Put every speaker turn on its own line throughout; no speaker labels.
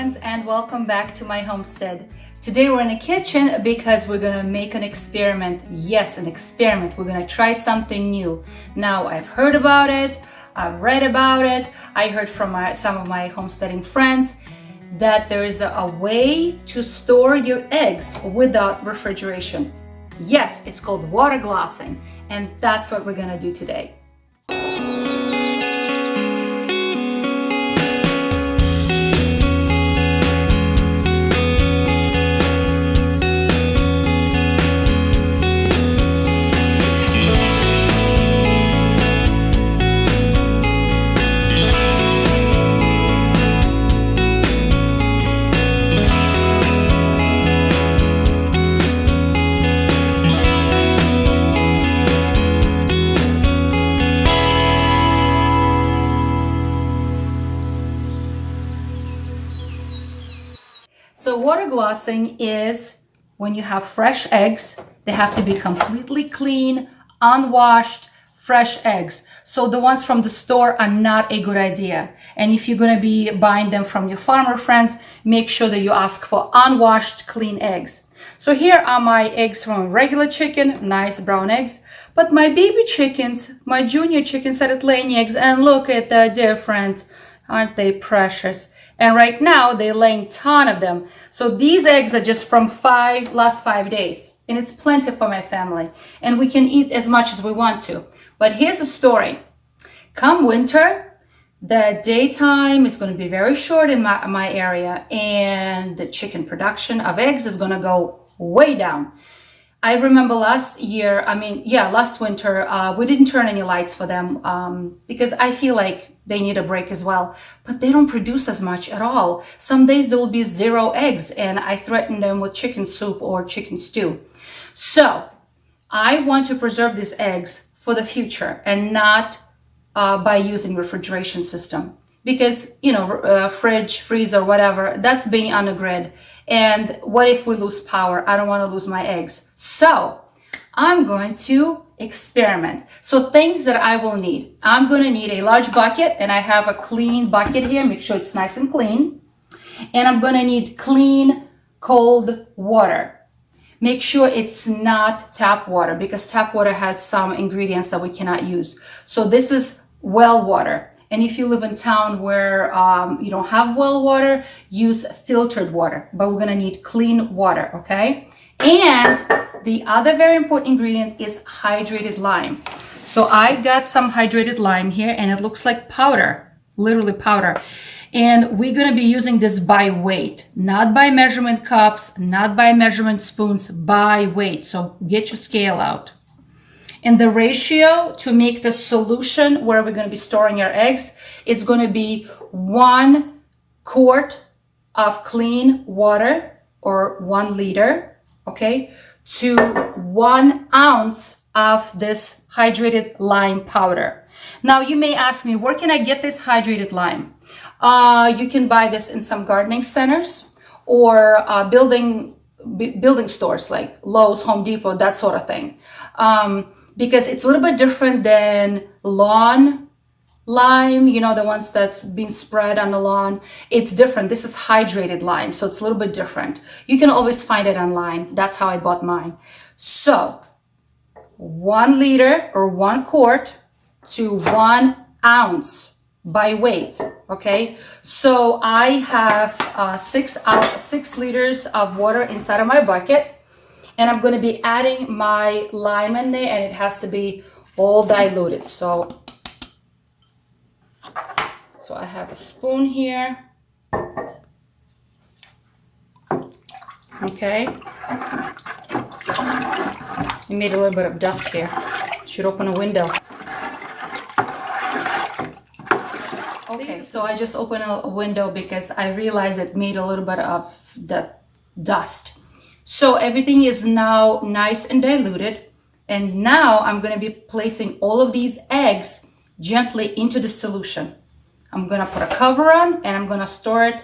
friends, and welcome back to my homestead. Today we're in the kitchen because we're gonna make an experiment. Yes, an experiment. We're gonna try something new. Now, I've heard about it, I've read about it, I heard from some of my homesteading friends that there is a way to store your eggs without refrigeration. Yes, it's called water glassing, and that's what we're gonna do today. So water glassing is when you have fresh eggs. They have to be completely clean, unwashed, fresh eggs. So the ones from the store are not a good idea. And if you're going to be buying them from your farmer friends, make sure that you ask for unwashed, clean eggs. So here are my eggs from a regular chicken, nice brown eggs. But my baby chickens, my junior chickens started laying eggs, and look at the difference. Aren't they precious? And right now they're laying a ton of them. So these eggs are just from last 5 days. And it's plenty for my family. And we can eat as much as we want to. But here's the story. Come winter, the daytime is going to be very short in my area. And the chicken production of eggs is going to go way down. I remember last winter, we didn't turn any lights for them because I feel like they need a break as well. But they don't produce as much at all. Some days there will be 0 eggs, and I threaten them with chicken soup or chicken stew. So I want to preserve these eggs for the future and not by using refrigeration system. Because, fridge, freezer, whatever, that's being on the grid. And what if we lose power? I don't want to lose my eggs. So I'm going to experiment. So things that I will need. I'm going to need a large bucket, and I have a clean bucket here. Make sure it's nice and clean. And I'm going to need clean, cold water. Make sure it's not tap water, because tap water has some ingredients that we cannot use. So this is well water. And if you live in town where you don't have well water, use filtered water. But we're gonna need clean water, okay? And the other very important ingredient is hydrated lime. So I got some hydrated lime here, and it looks like powder, literally powder. And we're gonna be using this by weight, not by measurement cups, not by measurement spoons, by weight. So get your scale out. And the ratio to make the solution where we're going to be storing our eggs, it's going to be 1 quart of clean water, or 1 liter, okay, to 1 ounce of this hydrated lime powder. Now you may ask me, where can I get this hydrated lime? You can buy this in some gardening centers or building stores like Lowe's, Home Depot, that sort of thing. Because it's a little bit different than lawn lime, the ones that's been spread on the lawn. It's different. This is hydrated lime, so it's a little bit different. You can always find it online. That's how I bought mine. So 1 liter or 1 quart to 1 ounce by weight, okay? So I have 6 liters of water inside of my bucket. And I'm going to be adding my lime in there, and it has to be all diluted. So I have a spoon here. Okay. You made a little bit of dust here. Should open a window. Okay, so I just opened a window because I realized it made a little bit of the dust. So everything is now nice and diluted. And now I'm going to be placing all of these eggs gently into the solution. I'm going to put a cover on, and I'm going to store it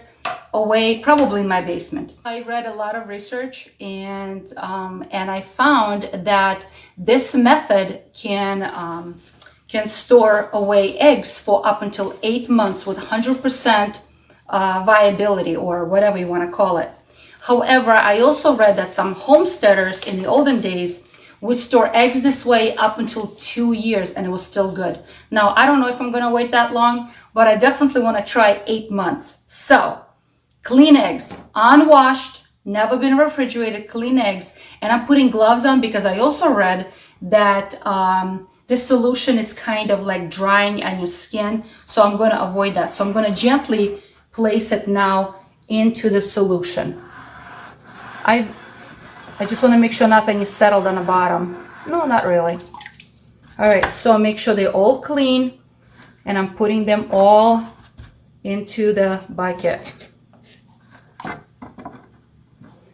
away, probably in my basement. I read a lot of research, and I found that this method can store away eggs for up until 8 months with 100% viability or whatever you want to call it. However, I also read that some homesteaders in the olden days would store eggs this way up until 2 years and it was still good. Now, I don't know if I'm going to wait that long, but I definitely want to try 8 months. So, clean eggs, unwashed, never been refrigerated, clean eggs. And I'm putting gloves on because I also read that this solution is kind of like drying on your skin. So I'm going to avoid that. So I'm going to gently place it now into the solution. I just want to make sure nothing is settled on the bottom. No, not really. All right, so make sure they're all clean, and I'm putting them all into the bucket.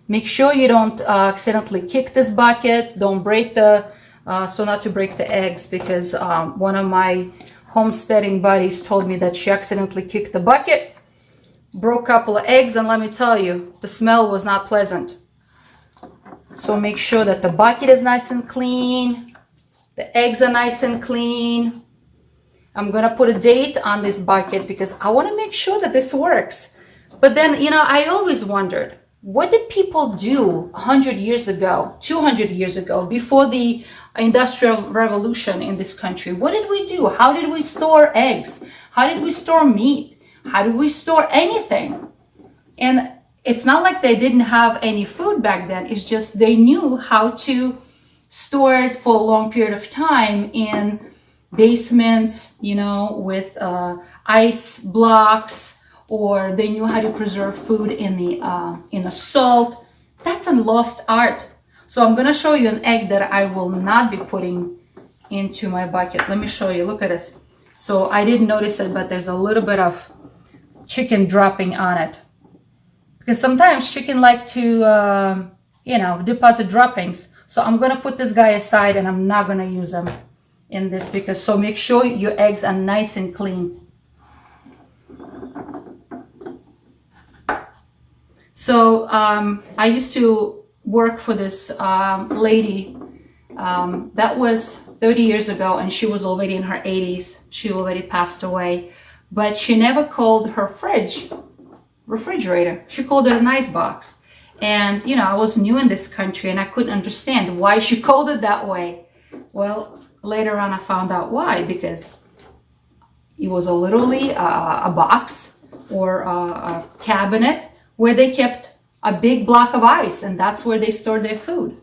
Make sure you don't accidentally kick this bucket. Don't break so not to break the eggs, because one of my homesteading buddies told me that she accidentally kicked the bucket, broke a couple of eggs, and let me tell you, the smell was not pleasant. So make sure that the bucket is nice and clean. The eggs are nice and clean. I'm going to put a date on this bucket because I want to make sure that this works. But then, I always wondered, what did people do 100 years ago, 200 years ago, before the Industrial Revolution in this country? What did we do? How did we store eggs? How did we store meat? How did we store anything? And it's not like they didn't have any food back then. It's just they knew how to store it for a long period of time in basements, with ice blocks, or they knew how to preserve food in the salt. That's a lost art. So I'm going to show you an egg that I will not be putting into my bucket. Let me show you. Look at this. So I didn't notice it, but there's a little bit of chicken dropping on it. Because sometimes chicken like to, deposit droppings. So I'm going to put this guy aside and I'm not going to use him in this so make sure your eggs are nice and clean. So I used to work for this lady that was 30 years ago, and she was already in her 80s. She already passed away, but she never called her fridge refrigerator. She called it an ice box. And I was new in this country and I couldn't understand why she called it that way. Well, later on I found out why, because it was literally a box or a cabinet where they kept a big block of ice, and that's where they stored their food.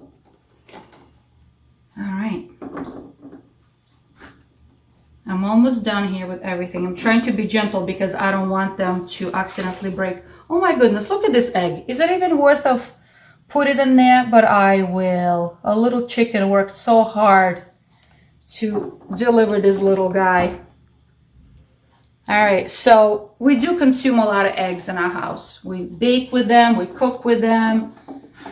All right. I'm almost done here with everything. I'm trying to be gentle because I don't want them to accidentally break. Oh my goodness, look at this egg. Is it even worth of put it in there? But I will. A little chicken worked so hard to deliver this little guy. All right, so we do consume a lot of eggs in our house. We bake with them, we cook with them.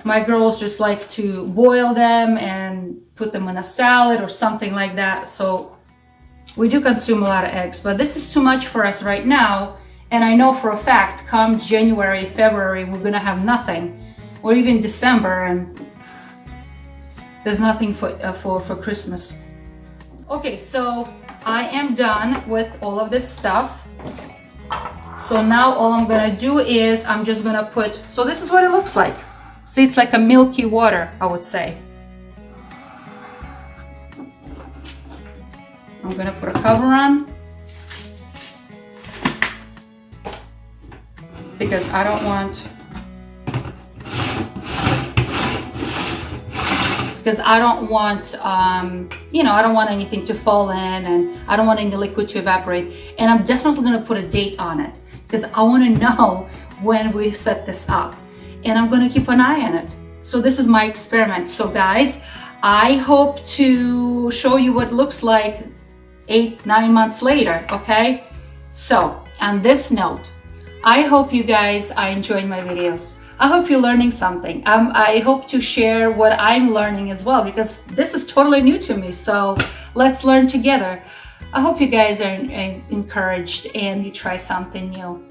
My girls just like to boil them and put them in a salad or something like that. So we do consume a lot of eggs, but this is too much for us right now. And I know for a fact, come January, February, we're gonna have nothing, or even December, and there's nothing for Christmas. Okay, so I am done with all of this stuff. So now all I'm gonna do is I'm just gonna put, so this is what it looks like. See, it's like a milky water, I would say. I'm gonna put a cover on because I don't want I don't want anything to fall in, and I don't want any liquid to evaporate. And I'm definitely gonna put a date on it because I want to know when we set this up, and I'm gonna keep an eye on it. So this is my experiment. So guys, I hope to show you what it looks like 8-9 months later. Okay, so on this note, I hope you guys are enjoying my videos. I hope you're learning something. I hope to share what I'm learning as well, because this is totally new to me. So let's learn together. I hope you guys are encouraged and you try something new.